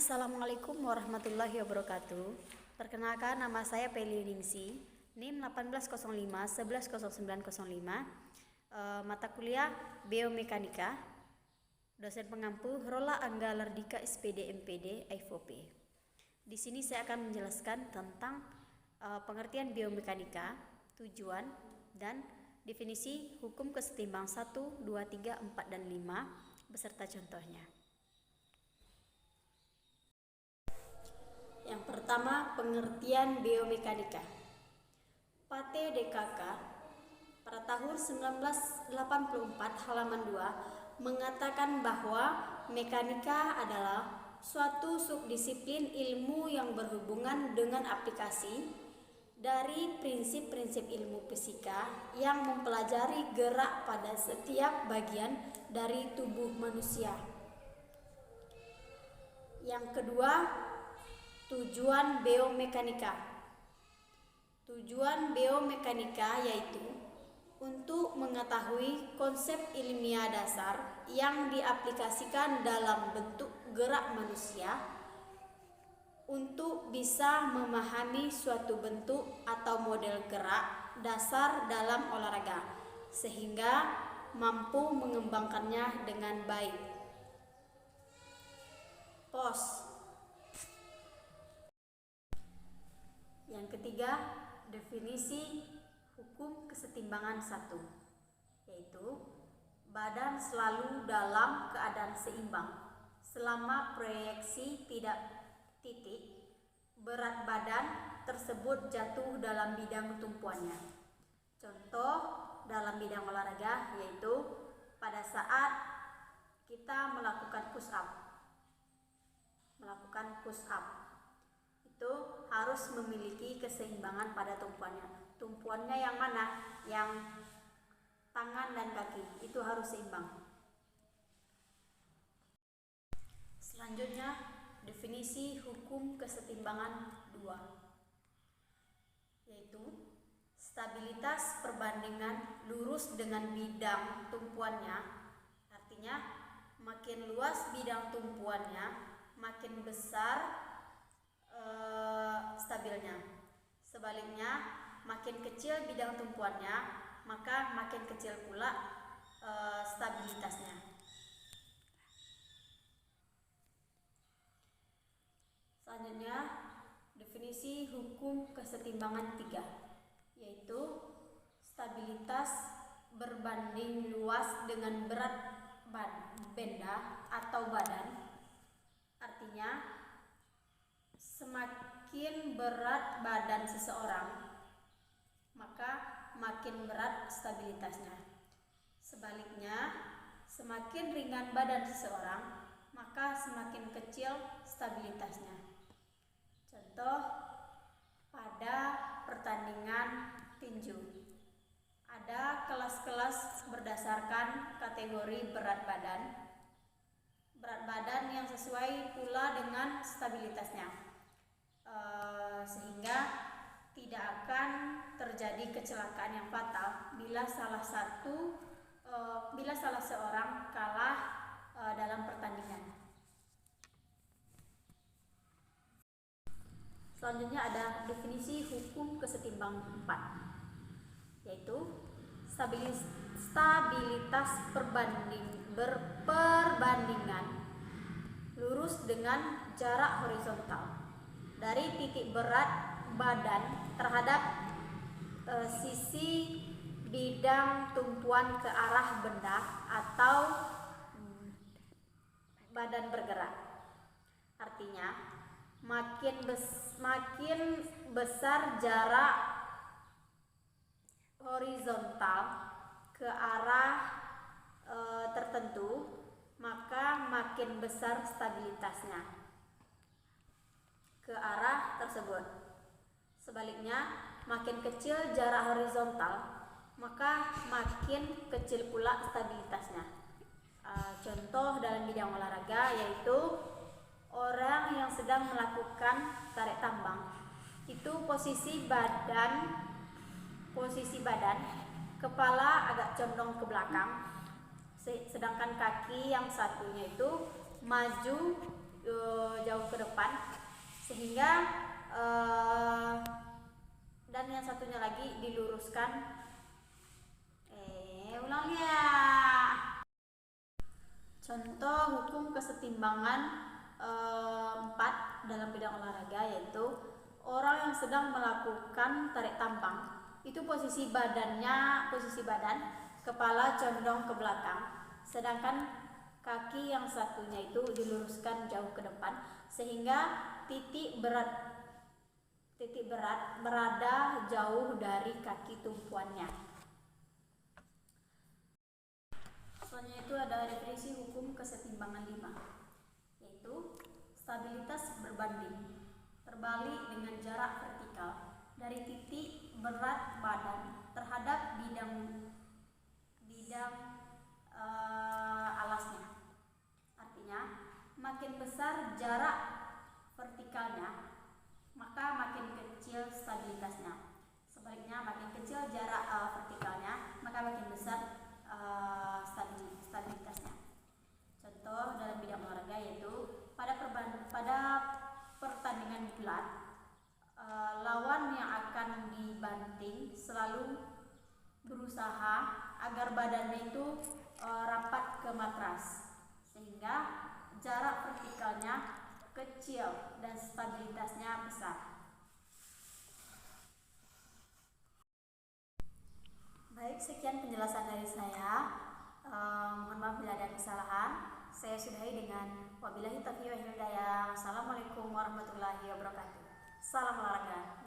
Assalamualaikum warahmatullahi wabarakatuh. Perkenalkan, nama saya Peli Ningsi, NIM 1805 110905. Mata kuliah Biomekanika. Dosen pengampu Rola Angga Lardika SPD MPD FOP. Di sini saya akan menjelaskan tentang pengertian biomekanika, tujuan dan definisi hukum kesetimbangan 1, 2, 3, 4, dan 5 beserta contohnya. Yang pertama, pengertian biomekanika. Pate DKK pada tahun 1984 halaman 2 mengatakan bahwa mekanika adalah suatu subdisiplin ilmu yang berhubungan dengan aplikasi dari prinsip-prinsip ilmu fisika yang mempelajari gerak pada setiap bagian dari tubuh manusia. Yang kedua, tujuan biomekanika. Tujuan biomekanika yaitu untuk mengetahui konsep ilmiah dasar yang diaplikasikan dalam bentuk gerak manusia untuk bisa memahami suatu bentuk atau model gerak dasar dalam olahraga sehingga mampu mengembangkannya dengan baik. Pos. Yang ketiga, definisi hukum kesetimbangan 1, yaitu badan selalu dalam keadaan seimbang selama proyeksi tidak titik berat badan tersebut jatuh dalam bidang tumpuannya. Contoh dalam bidang olahraga yaitu pada saat kita melakukan push up. Itu harus memiliki keseimbangan pada tumpuannya. Tumpuannya yang mana? Yang tangan dan kaki, itu harus seimbang. Selanjutnya, definisi hukum kesetimbangan 2, yaitu stabilitas perbandingan lurus dengan bidang tumpuannya. Artinya, makin luas bidang tumpuannya, makin besar stabilnya. Sebaliknya, makin kecil bidang tumpuannya, maka makin kecil pula stabilitasnya. Selanjutnya, definisi hukum kesetimbangan 3, yaitu stabilitas berbanding luas dengan berat benda atau badan. Artinya, semakin berat badan seseorang, maka makin berat stabilitasnya. Sebaliknya, semakin ringan badan seseorang, maka semakin kecil stabilitasnya. Contoh pada pertandingan tinju, ada kelas-kelas berdasarkan kategori berat badan yang sesuai pula dengan stabilitasnya, sehingga tidak akan terjadi kecelakaan yang fatal bila salah seorang kalah dalam pertandingan. Selanjutnya ada definisi hukum kesetimbangan 4, yaitu stabilitas perbandingan lurus dengan jarak horizontal dari titik berat badan terhadap sisi bidang tumpuan ke arah benda atau badan bergerak. Artinya, makin besar jarak horizontal ke arah tertentu, maka makin besar stabilitasnya ke arah tersebut. Sebaliknya, makin kecil jarak horizontal, maka makin kecil pula stabilitasnya. Contoh dalam bidang olahraga yaitu orang yang sedang melakukan tarik tambang. Itu posisi badan, kepala agak condong ke belakang, sedangkan kaki yang satunya itu maju jauh ke depan, sehingga dan yang satunya lagi diluruskan. Ulang ya. Contoh hukum kesetimbangan 4 dalam bidang olahraga, yaitu orang yang sedang melakukan tarik tambang itu posisi badan kepala condong ke belakang, sedangkan kaki yang satunya itu diluruskan jauh ke depan, sehingga titik berat berada jauh dari kaki tumpuannya. Selanjutnya itu ada definisi hukum kesetimbangan 5, yaitu stabilitas berbanding terbalik dengan jarak vertikal dari titik berat badan terhadap bidang alasnya. Artinya, makin besar jarak vertikalnya, maka makin kecil stabilitasnya. Sebaliknya, makin kecil jarak vertikalnya, maka makin besar stabilitasnya. Contoh dalam bidang olahraga yaitu pada pertandingan gulat, lawan yang akan dibanting selalu berusaha agar badannya itu rapat ke matras, sehingga jarak vertikalnya kecil dan stabilitasnya besar. Baik, sekian penjelasan dari saya. Mohon maaf bila ada kesalahan. Saya sudahi dengan wabillahi taufiq wal hidayah. Assalamualaikum warahmatullahi wabarakatuh. Salam olahraga.